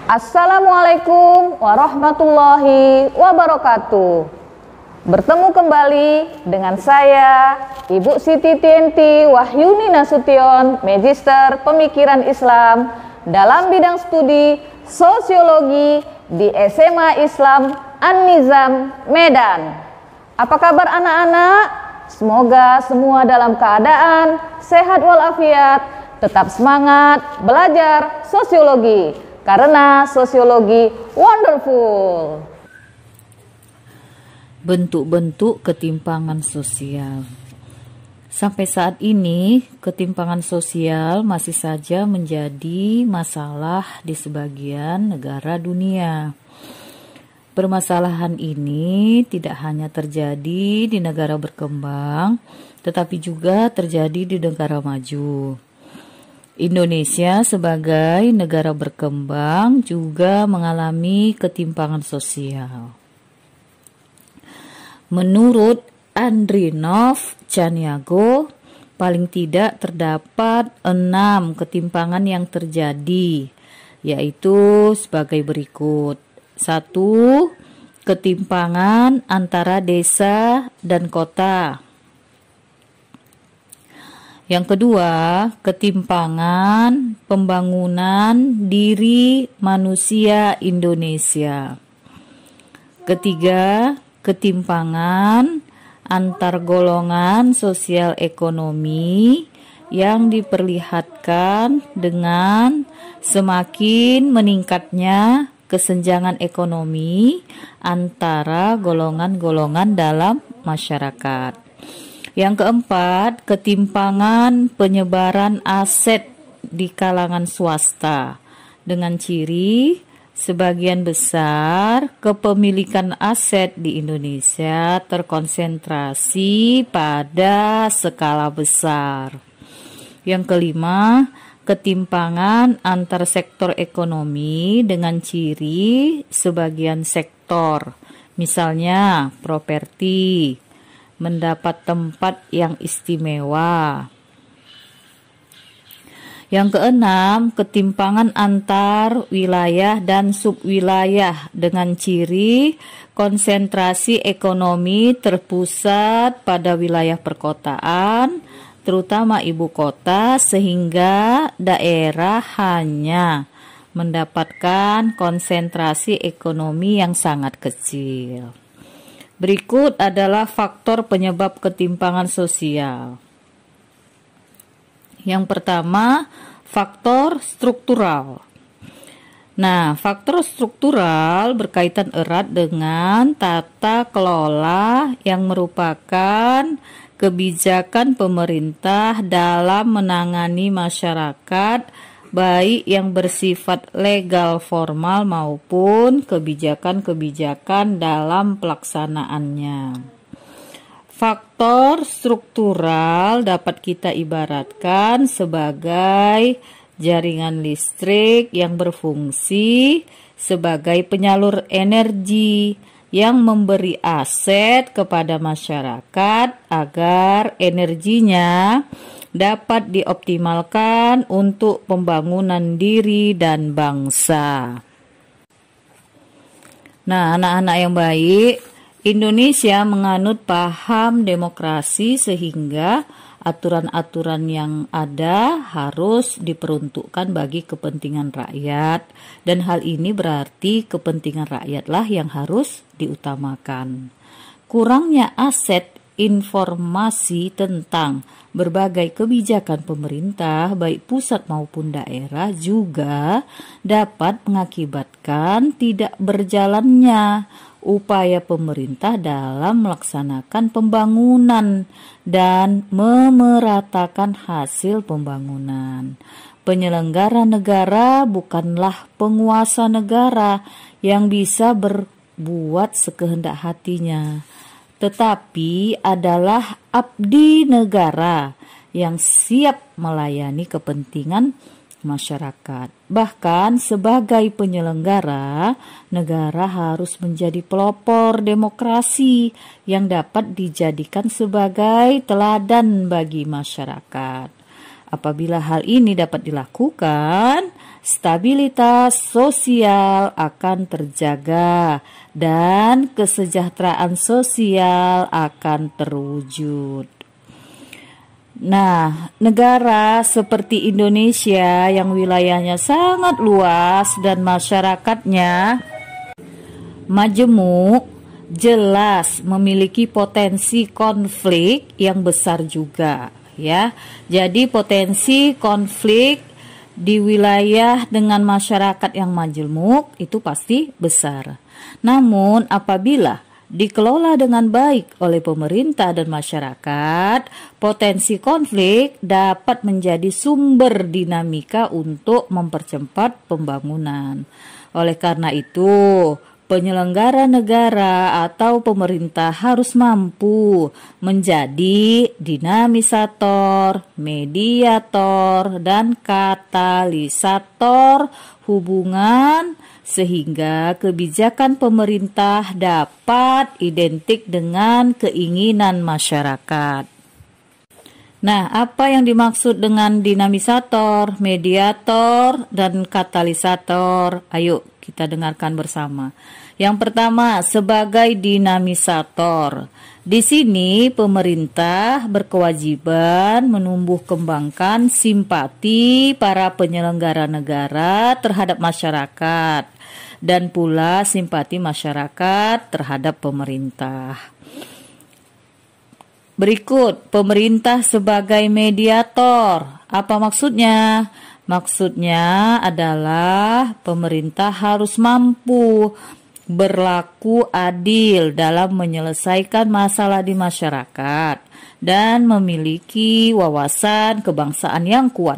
Assalamualaikum warahmatullahi wabarakatuh. Bertemu kembali dengan saya, Ibu Siti Tienti Wahyuni Nasution, Magister Pemikiran Islam dalam bidang studi Sosiologi di SMA Islam An-Nizam, Medan. Apa kabar anak-anak? Semoga semua dalam keadaan sehat walafiat, tetap semangat belajar sosiologi, karena sosiologi wonderful. Bentuk-bentuk ketimpangan sosial. Sampai saat ini, ketimpangan sosial masih saja menjadi masalah di sebagian negara dunia. Permasalahan ini tidak hanya terjadi di negara berkembang, tetapi juga terjadi di negara maju. Indonesia sebagai negara berkembang juga mengalami ketimpangan sosial. Menurut Andrinov Chaniago, paling tidak terdapat 6 ketimpangan yang terjadi, yaitu sebagai berikut. 1. Ketimpangan antara desa dan kota. Yang kedua, ketimpangan pembangunan diri manusia Indonesia. Ketiga, ketimpangan antar golongan sosial ekonomi yang diperlihatkan dengan semakin meningkatnya kesenjangan ekonomi antara golongan-golongan dalam masyarakat. Yang keempat, ketimpangan penyebaran aset di kalangan swasta dengan ciri sebagian besar kepemilikan aset di Indonesia terkonsentrasi pada skala besar. Yang kelima, ketimpangan antar sektor ekonomi dengan ciri sebagian sektor, misalnya properti, mendapat tempat yang istimewa. Yang keenam, ketimpangan antar wilayah dan subwilayah dengan ciri konsentrasi ekonomi terpusat pada wilayah perkotaan, terutama ibu kota, sehingga daerah hanya mendapatkan konsentrasi ekonomi yang sangat kecil. Berikut adalah faktor penyebab ketimpangan sosial. Yang pertama, faktor struktural. Nah, faktor struktural berkaitan erat dengan tata kelola yang merupakan kebijakan pemerintah dalam menangani masyarakat, baik yang bersifat legal formal maupun kebijakan-kebijakan dalam pelaksanaannya. Faktor struktural dapat kita ibaratkan sebagai jaringan listrik yang berfungsi sebagai penyalur energi yang memberi aset kepada masyarakat agar energinya dapat dioptimalkan untuk pembangunan diri dan bangsa. Nah, anak-anak yang baik, Indonesia menganut paham demokrasi sehingga aturan-aturan yang ada harus diperuntukkan bagi kepentingan rakyat, dan hal ini berarti kepentingan rakyatlah yang harus diutamakan. Kurangnya aset informasi tentang berbagai kebijakan pemerintah baik pusat maupun daerah juga dapat mengakibatkan tidak berjalannya upaya pemerintah dalam melaksanakan pembangunan dan memeratakan hasil pembangunan. Penyelenggara negara bukanlah penguasa negara yang bisa berbuat sekehendak hatinya, tetapi adalah abdi negara yang siap melayani kepentingan masyarakat. Bahkan sebagai penyelenggara, negara harus menjadi pelopor demokrasi yang dapat dijadikan sebagai teladan bagi masyarakat. Apabila hal ini dapat dilakukan, stabilitas sosial akan terjaga dan kesejahteraan sosial akan terwujud. Nah, negara seperti Indonesia yang wilayahnya sangat luas dan masyarakatnya majemuk, jelas memiliki potensi konflik yang besar juga, ya. Jadi potensi konflik di wilayah dengan masyarakat yang majemuk itu pasti besar. Namun apabila dikelola dengan baik oleh pemerintah dan masyarakat, potensi konflik dapat menjadi sumber dinamika untuk mempercepat pembangunan. Oleh karena itu, penyelenggara negara atau pemerintah harus mampu menjadi dinamisator, mediator, dan katalisator hubungan sehingga kebijakan pemerintah dapat identik dengan keinginan masyarakat. Nah, apa yang dimaksud dengan dinamisator, mediator, dan katalisator? Ayo kita dengarkan bersama. Yang pertama, sebagai dinamisator. Di sini pemerintah berkewajiban menumbuh kembangkan simpati para penyelenggara negara terhadap masyarakat dan pula simpati masyarakat terhadap pemerintah. Berikut, pemerintah sebagai mediator. Apa maksudnya? Maksudnya adalah pemerintah harus mampu berlaku adil dalam menyelesaikan masalah di masyarakat dan memiliki wawasan kebangsaan yang kuat.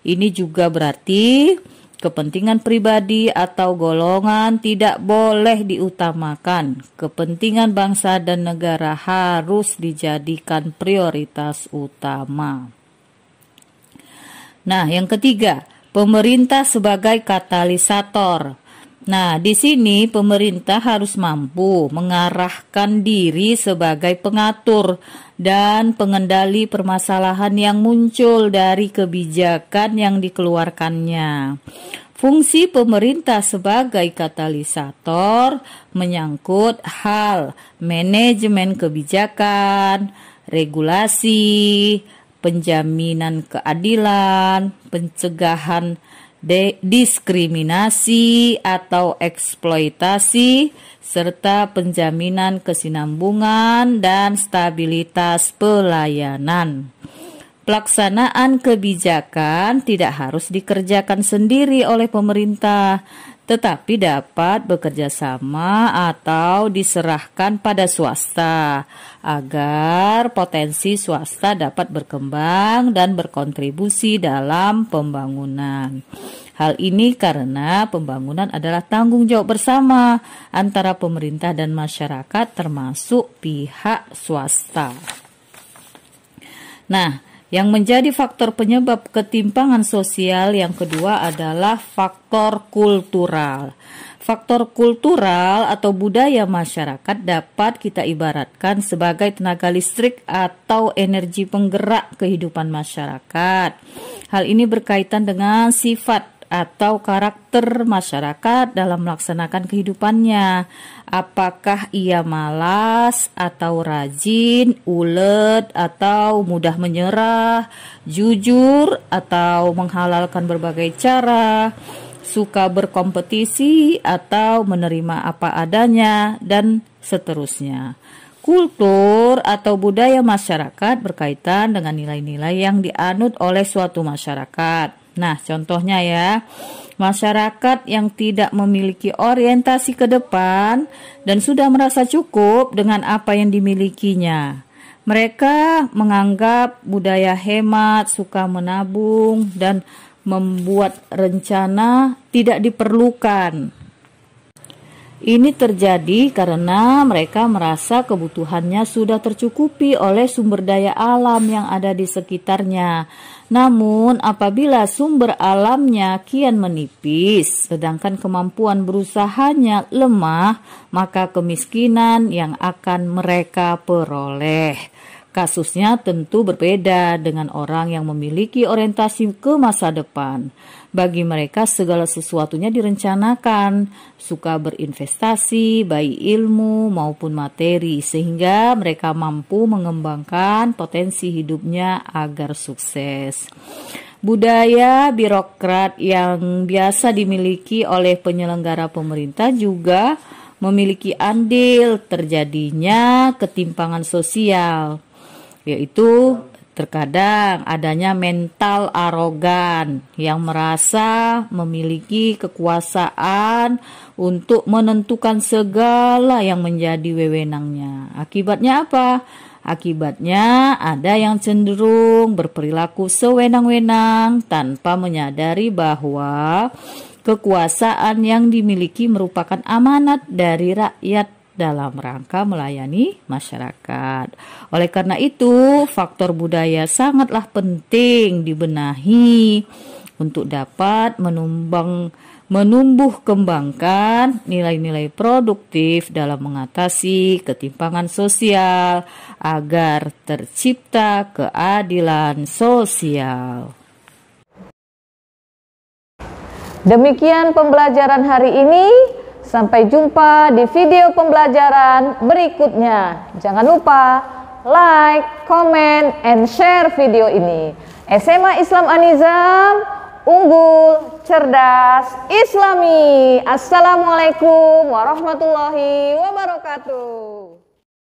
Ini juga berarti kepentingan pribadi atau golongan tidak boleh diutamakan. Kepentingan bangsa dan negara harus dijadikan prioritas utama. Nah, yang ketiga, pemerintah sebagai katalisator. Nah, di sini pemerintah harus mampu mengarahkan diri sebagai pengatur dan pengendali permasalahan yang muncul dari kebijakan yang dikeluarkannya. Fungsi pemerintah sebagai katalisator menyangkut hal manajemen kebijakan, regulasi, penjaminan keadilan, pencegahan diskriminasi atau eksploitasi, serta penjaminan kesinambungan dan stabilitas pelayanan. Pelaksanaan kebijakan tidak harus dikerjakan sendiri oleh pemerintah, tetapi dapat bekerja sama atau diserahkan pada swasta agar potensi swasta dapat berkembang dan berkontribusi dalam pembangunan. Hal ini karena pembangunan adalah tanggung jawab bersama antara pemerintah dan masyarakat termasuk pihak swasta. Nah, yang menjadi faktor penyebab ketimpangan sosial yang kedua adalah faktor kultural. Faktor kultural atau budaya masyarakat dapat kita ibaratkan sebagai tenaga listrik atau energi penggerak kehidupan masyarakat. Hal ini berkaitan dengan sifat atau karakter masyarakat dalam melaksanakan kehidupannya. Apakah ia malas atau rajin, ulet atau mudah menyerah, jujur atau menghalalkan berbagai cara, suka berkompetisi atau menerima apa adanya, dan seterusnya. Kultur atau budaya masyarakat berkaitan dengan nilai-nilai yang dianut oleh suatu masyarakat. Nah, contohnya ya, masyarakat yang tidak memiliki orientasi ke depan dan sudah merasa cukup dengan apa yang dimilikinya. Mereka menganggap budaya hemat, suka menabung, dan membuat rencana tidak diperlukan. Ini terjadi karena mereka merasa kebutuhannya sudah tercukupi oleh sumber daya alam yang ada di sekitarnya. Namun apabila sumber alamnya kian menipis, sedangkan kemampuan berusahanya lemah, maka kemiskinan yang akan mereka peroleh. Kasusnya tentu berbeda dengan orang yang memiliki orientasi ke masa depan. Bagi mereka segala sesuatunya direncanakan, suka berinvestasi, baik ilmu maupun materi, sehingga mereka mampu mengembangkan potensi hidupnya agar sukses. Budaya birokrat yang biasa dimiliki oleh penyelenggara pemerintah juga memiliki andil terjadinya ketimpangan sosial, yaitu terkadang adanya mental arogan yang merasa memiliki kekuasaan untuk menentukan segala yang menjadi wewenangnya. Akibatnya apa? Akibatnya ada yang cenderung berperilaku sewenang-wenang tanpa menyadari bahwa kekuasaan yang dimiliki merupakan amanat dari rakyat dalam rangka melayani masyarakat. Oleh karena itu, faktor budaya sangatlah penting dibenahi untuk dapat menumbuh kembangkan nilai-nilai produktif dalam mengatasi ketimpangan sosial agar tercipta keadilan sosial. Demikian pembelajaran hari ini. Sampai jumpa di video pembelajaran berikutnya. Jangan lupa like, comment, and share video ini. SMA Islam An-Nizam, unggul, cerdas, Islami. Assalamualaikum warahmatullahi wabarakatuh.